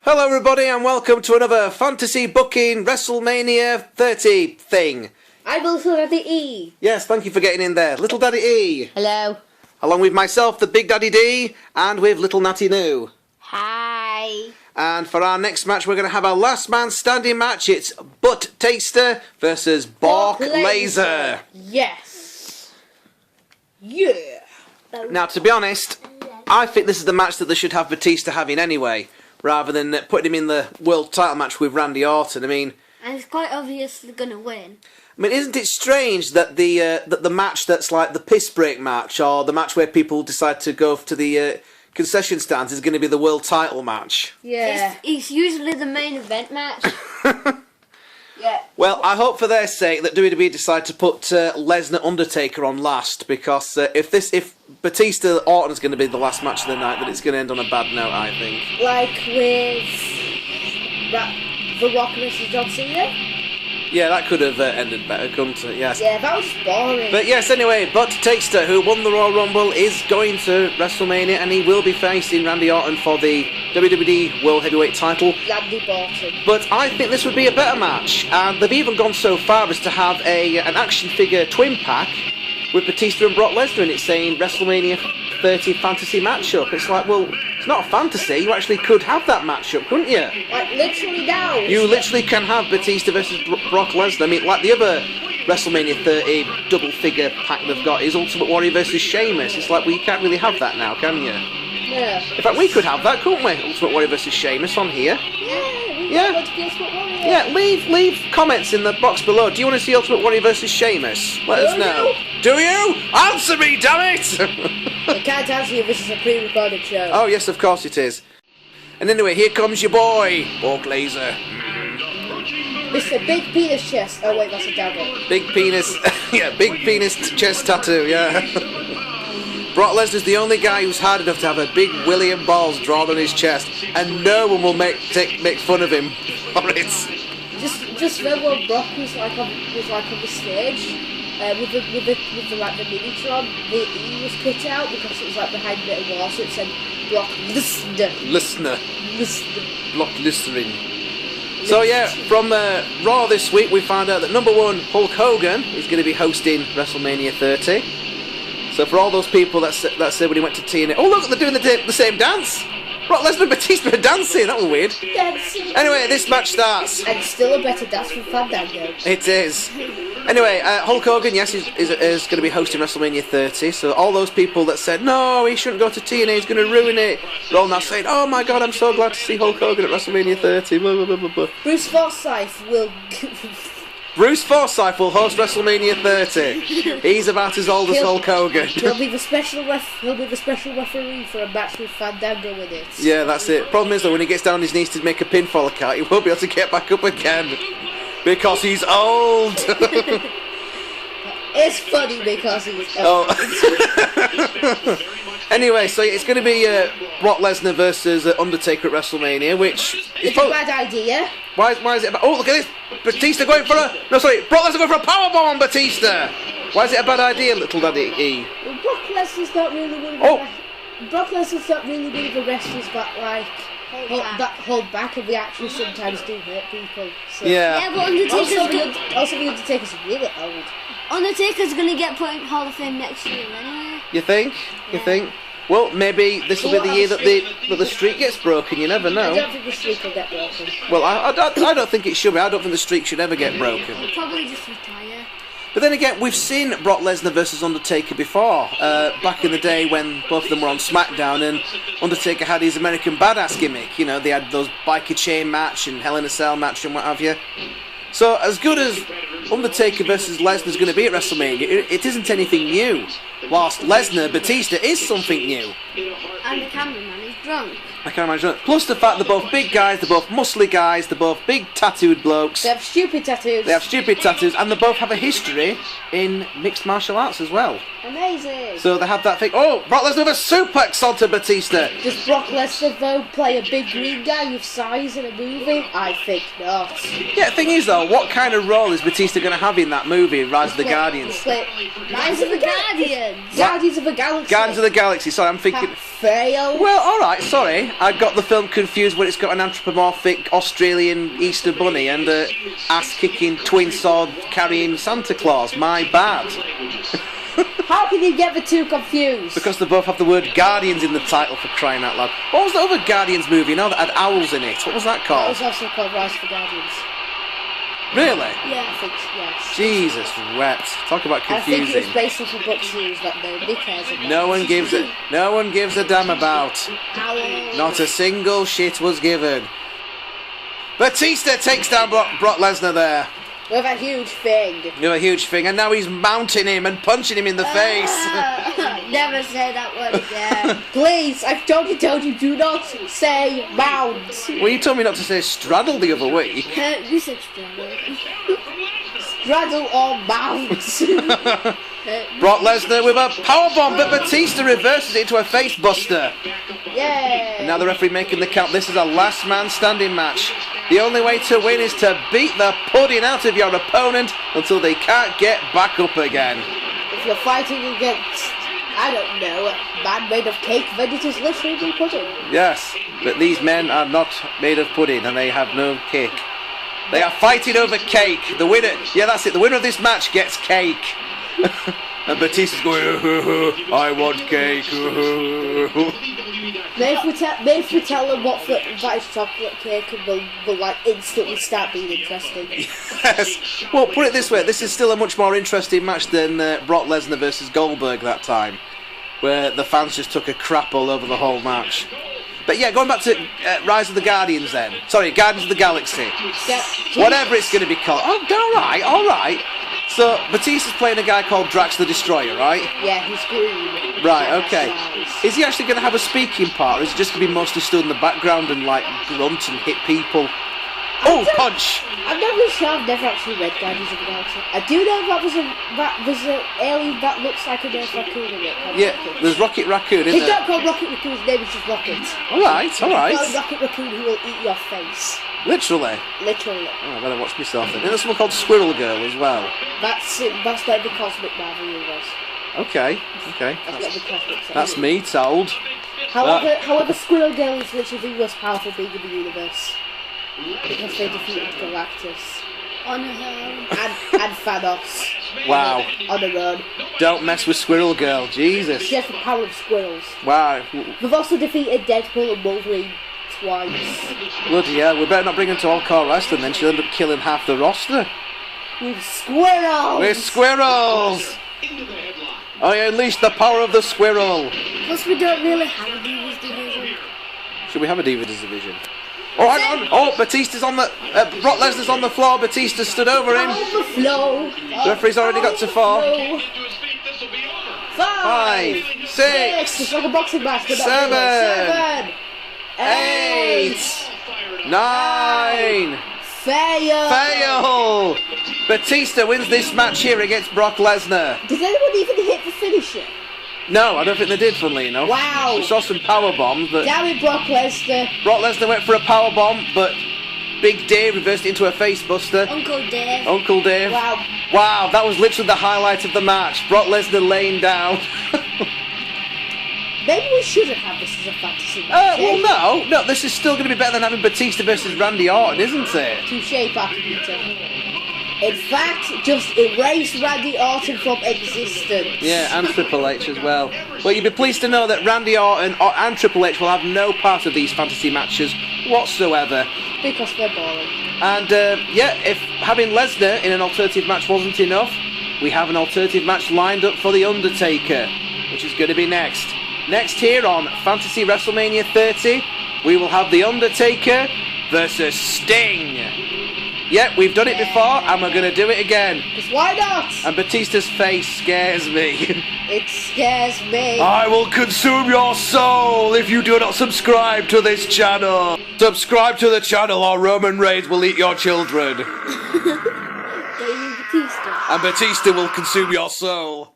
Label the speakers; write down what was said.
Speaker 1: Hello everybody and welcome to another fantasy booking WrestleMania 30 thing.
Speaker 2: I'm Little Daddy E.
Speaker 1: Yes, thank you for getting in there. Little Daddy E.
Speaker 2: Hello.
Speaker 1: Along with myself, the Big Daddy D, and with Little Natty New.
Speaker 2: Hi.
Speaker 1: And for our next match, we're going to have our last man standing match. It's Butt Taster versus Brock Lesnar.
Speaker 2: Yes. Yeah.
Speaker 1: Now, to be honest, I think this is the match that they should have Batista having anyway, rather than putting him in the world title match with Randy Orton. I mean,
Speaker 3: and it's quite obvious they're going to win.
Speaker 1: I mean, isn't it strange that the match that's like the piss break match, or the match where people decide to go to the concession stands, is going to be the world title match?
Speaker 2: Yeah.
Speaker 3: It's usually the main event match.
Speaker 2: Yeah.
Speaker 1: Well, I hope for their sake that WWE decide to put Lesnar Undertaker on last, because if Batista Orton is going to be the last match of the night, then it's going to end on a bad note, I think.
Speaker 2: Like with The Rock versus John Cena?
Speaker 1: Yeah, that could have ended better, couldn't it? Yes.
Speaker 2: Yeah, that was boring.
Speaker 1: But yes, anyway, Butt Taster, who won the Royal Rumble, is going to WrestleMania, and he will be facing Randy Orton for the WWE World Heavyweight title.
Speaker 2: Randy Orton.
Speaker 1: But I think this would be a better match, and they've even gone so far as to have an action figure twin pack with Batista and Brock Lesnar in it, saying WrestleMania 30 fantasy matchup. It's like, well, it's not a fantasy. You actually could have that matchup, couldn't you?
Speaker 2: Like, literally now.
Speaker 1: You literally can have Batista versus Brock Lesnar. I mean, like the other WrestleMania 30 double figure pack they've got is Ultimate Warrior versus Sheamus. It's like, well, you can't really have that now, can you?
Speaker 2: Yeah.
Speaker 1: In fact, we could have that, couldn't we? Ultimate Warrior versus Sheamus on here.
Speaker 2: Yeah.
Speaker 1: Yeah, leave comments in the box below. Do you want to see Ultimate Warrior versus Sheamus? Let us know. Do you? Answer me, damn it!
Speaker 2: I can't answer you, this is a pre-recorded show.
Speaker 1: Oh, yes, of course it is. And anyway, here comes your boy, Brock Lesnar.
Speaker 2: Mr. Big Penis Chest. Oh, wait, that's a dagger.
Speaker 1: Big penis, yeah, big penis chest tattoo, yeah. Brock Lesnar's the only guy who's hard enough to have a big willy and balls drawn on his chest, and no one will make fun of him for it.
Speaker 2: Just remember when Brock was like on the stage, with the Minitron, the E was cut out because it was like behind a bit of wall, so it said Brock Lesnar. Brock Lesnar. So yeah, from Raw this week, we found out that number one, Hulk Hogan, is going to be hosting WrestleMania 30. So for all those people that said when he went to TNA, oh look, they're doing the same dance. Brock Lesnar and Batista are dancing. That was weird. Dancing.
Speaker 1: Anyway, this match starts.
Speaker 2: And still a better dance from Fandango.
Speaker 1: It is. Anyway, Hulk Hogan, yes, is going to be hosting WrestleMania 30. So all those people that said, no, he shouldn't go to TNA, he's going to ruin it, they're all now saying, oh my god, I'm so glad to see Hulk Hogan at WrestleMania 30. Blah, blah, blah, blah, blah.
Speaker 2: Bruce Forsyth will
Speaker 1: host WrestleMania 30. He's about as old as Hulk Hogan.
Speaker 2: He'll be the special referee for a match with Fandango in it.
Speaker 1: Yeah, that's it. Problem is though, when he gets down on his knees to make a pinfall count, he won't be able to get back up again because he's old.
Speaker 2: It's funny because he's old.
Speaker 1: Oh. Anyway, so it's going to be Brock Lesnar versus Undertaker at WrestleMania, which
Speaker 2: it's a bad idea.
Speaker 1: Why is it? Oh, look at this! Batista going for a Brock Lesnar going for a powerbomb on Batista. Why is it a bad idea, Little Daddy E?
Speaker 2: Well, Brock Lesnar's not really one of Brock Lesnar's not really one of the wrestlers that like hold back, and we actually sometimes do hurt people. So.
Speaker 1: Yeah.
Speaker 3: But Undertaker's
Speaker 2: also the Undertaker's really old.
Speaker 3: Undertaker's gonna get put in Hall of Fame next year anyway.
Speaker 1: You think? You think? Well, maybe this will be the year that the streak gets broken. You never know.
Speaker 2: I don't think the streak will get broken.
Speaker 1: Well, I don't think it should be. I don't think the streak should ever get broken.
Speaker 3: He'll probably just retire.
Speaker 1: But then again, we've seen Brock Lesnar versus Undertaker before. Back in the day when both of them were on SmackDown, and Undertaker had his American Badass gimmick. You know, they had those biker chain match and Hell in a Cell match and what have you. So, as good as Undertaker versus Lesnar is going to be at WrestleMania, it isn't anything new. Whilst Lesnar, Batista is something new.
Speaker 3: And the cameraman is drunk.
Speaker 1: I can't imagine it. Plus the fact they're both big guys, they're both muscly guys, they're both big tattooed blokes.
Speaker 2: They have stupid tattoos.
Speaker 1: And they both have a history in mixed martial arts as well.
Speaker 2: Amazing.
Speaker 1: So they have that thing. Oh, Brock Lesnar with a suplex onto Batista.
Speaker 2: Does Brock Lesnar though play a big green guy with size in a movie? I think not.
Speaker 1: Yeah, the thing is though, what kind of role is Batista going to have in that movie, Rise of the Guardians?
Speaker 3: Rise of the Guardians.
Speaker 2: Guardians of the Galaxy.
Speaker 1: Guardians of the Galaxy. Sorry, I'm thinking.
Speaker 2: Fail.
Speaker 1: Well, all right. Sorry, I got the film confused when it's got an anthropomorphic Australian Easter bunny and a ass-kicking twin sword carrying Santa Claus. My bad.
Speaker 2: How can you get the two confused?
Speaker 1: Because they both have the word Guardians in the title, for crying out loud. What was the other Guardians movie now that had owls in it? What was that
Speaker 2: That
Speaker 1: called?
Speaker 2: was also called Rise of the Guardians.
Speaker 1: Really?
Speaker 3: Yeah.
Speaker 2: I think, yes.
Speaker 1: Jesus wept. Talk about
Speaker 2: I think it
Speaker 1: confusing.
Speaker 2: was based off a book series that nobody cares about.
Speaker 1: No one gives a damn about.
Speaker 2: Owl.
Speaker 1: Not a single shit was given. Batista takes down Brock Lesnar there.
Speaker 2: With a huge thing.
Speaker 1: With a huge thing, and now he's mounting him and punching him in the face.
Speaker 3: Never say that word again.
Speaker 2: Please, I've told you, do not say mount.
Speaker 1: Well, you told me not to say straddle the other week.
Speaker 3: You said straddle.
Speaker 2: Straddle or mount.
Speaker 1: Brock Lesnar with a powerbomb, but Batista reverses it into a face buster.
Speaker 2: Yay.
Speaker 1: And now the referee making the count. This is a last man standing match. The only way to win is to beat the pudding out of your opponent until they can't get back up again.
Speaker 2: If you're fighting against, I don't know, a man made of cake, then it is literally pudding.
Speaker 1: Yes, but these men are not made of pudding and they have no cake. They are fighting over cake. The winner, yeah, that's it. The winner of this match gets cake. And Batista's going, I want cake.
Speaker 2: If we tell them what that is chocolate cake, and they'll like instantly start being interesting.
Speaker 1: Yes. Well, put it this way, this is still a much more interesting match than Brock Lesnar versus Goldberg that time, where the fans just took a crap all over the whole match. But yeah, going back to Rise of the Guardians then. Sorry, Guardians of the Galaxy.
Speaker 2: Yeah.
Speaker 1: Whatever it's going to be called. Oh, all right. So, Batista's playing a guy called Drax the Destroyer, right?
Speaker 2: Yeah, he's green.
Speaker 1: Right, okay. Is he actually going to have a speaking part, or is he just going to be mostly stood in the background and, like, grunt and hit people? Oh, punch!
Speaker 2: I'm not really sure. I've never actually read Guardians of the Galaxy. I do know that was an alien that looks like a Nerf raccoon in it.
Speaker 1: Yeah, there's Rocket Raccoon, isn't
Speaker 2: He's
Speaker 1: there?
Speaker 2: not called Rocket Raccoon, his name is just Rocket.
Speaker 1: Alright.
Speaker 2: He's called Rocket Raccoon who will eat your face.
Speaker 1: Literally.
Speaker 2: Literally.
Speaker 1: Oh, I better watch myself then. And there's someone called Squirrel Girl as well.
Speaker 2: That's like the Cosmic Marvel Universe.
Speaker 1: Okay.
Speaker 2: That's what the Cosmic says.
Speaker 1: That's me told.
Speaker 2: However, Squirrel Girl is literally the most powerful being in the universe. Because they defeated Galactus.
Speaker 3: On her own.
Speaker 2: And Thanos.
Speaker 1: Wow.
Speaker 2: On their own.
Speaker 1: Don't mess with Squirrel Girl, Jesus.
Speaker 2: She has the power of squirrels.
Speaker 1: Wow.
Speaker 2: We've also defeated Deadpool and Wolverine twice.
Speaker 1: Bloody hell, we better not bring him to All-CAW Wrestling then, she'll end up killing half the roster.
Speaker 2: With squirrels!
Speaker 1: With squirrels! I unleash the power of the squirrel.
Speaker 3: Plus, we don't really have a Divas division.
Speaker 1: Should we have a Divas division? Oh, hang on. Oh, Batista's on the... Brock Lesnar's on the floor. Batista stood over him.
Speaker 2: On the floor.
Speaker 1: The referee's already got to 4.
Speaker 2: 5,
Speaker 1: 6,
Speaker 2: it's like a boxing match, but not
Speaker 1: 7,
Speaker 2: really. 8,
Speaker 1: 9.
Speaker 2: Fail.
Speaker 1: Batista wins this match here against Brock Lesnar.
Speaker 2: Did anyone even hit the finisher?
Speaker 1: No, I don't think they did, funnily enough.
Speaker 2: Wow.
Speaker 1: We saw some power bombs, but...
Speaker 2: Damn it, Brock Lesnar.
Speaker 1: Brock Lesnar went for a power bomb, but Big Dave reversed it into a face buster.
Speaker 3: Uncle Dave.
Speaker 1: Uncle Dave.
Speaker 2: Wow,
Speaker 1: that was literally the highlight of the match. Brock Lesnar laying down.
Speaker 2: Maybe we shouldn't have this as a fantasy match.
Speaker 1: Well, no, this is still going to be better than having Batista versus Randy Orton, isn't it?
Speaker 2: Touché, Peter. In fact, just erase Randy Orton from existence.
Speaker 1: Yeah, and Triple H as well. Well, you'd be pleased to know that Randy Orton and Triple H will have no part of these fantasy matches whatsoever.
Speaker 2: Because they're boring.
Speaker 1: And, if having Lesnar in an alternative match wasn't enough, we have an alternative match lined up for The Undertaker, which is going to be next. Next here on Fantasy WrestleMania 30, we will have The Undertaker versus Sting. Yep, we've done it before, and we're going to do it again.
Speaker 2: Because why not?
Speaker 1: And Batista's face scares me.
Speaker 2: It scares me.
Speaker 1: I will consume your soul if you do not subscribe to this channel. Subscribe to the channel or Roman Reigns will eat your children.
Speaker 3: Batista.
Speaker 1: And Batista will consume your soul.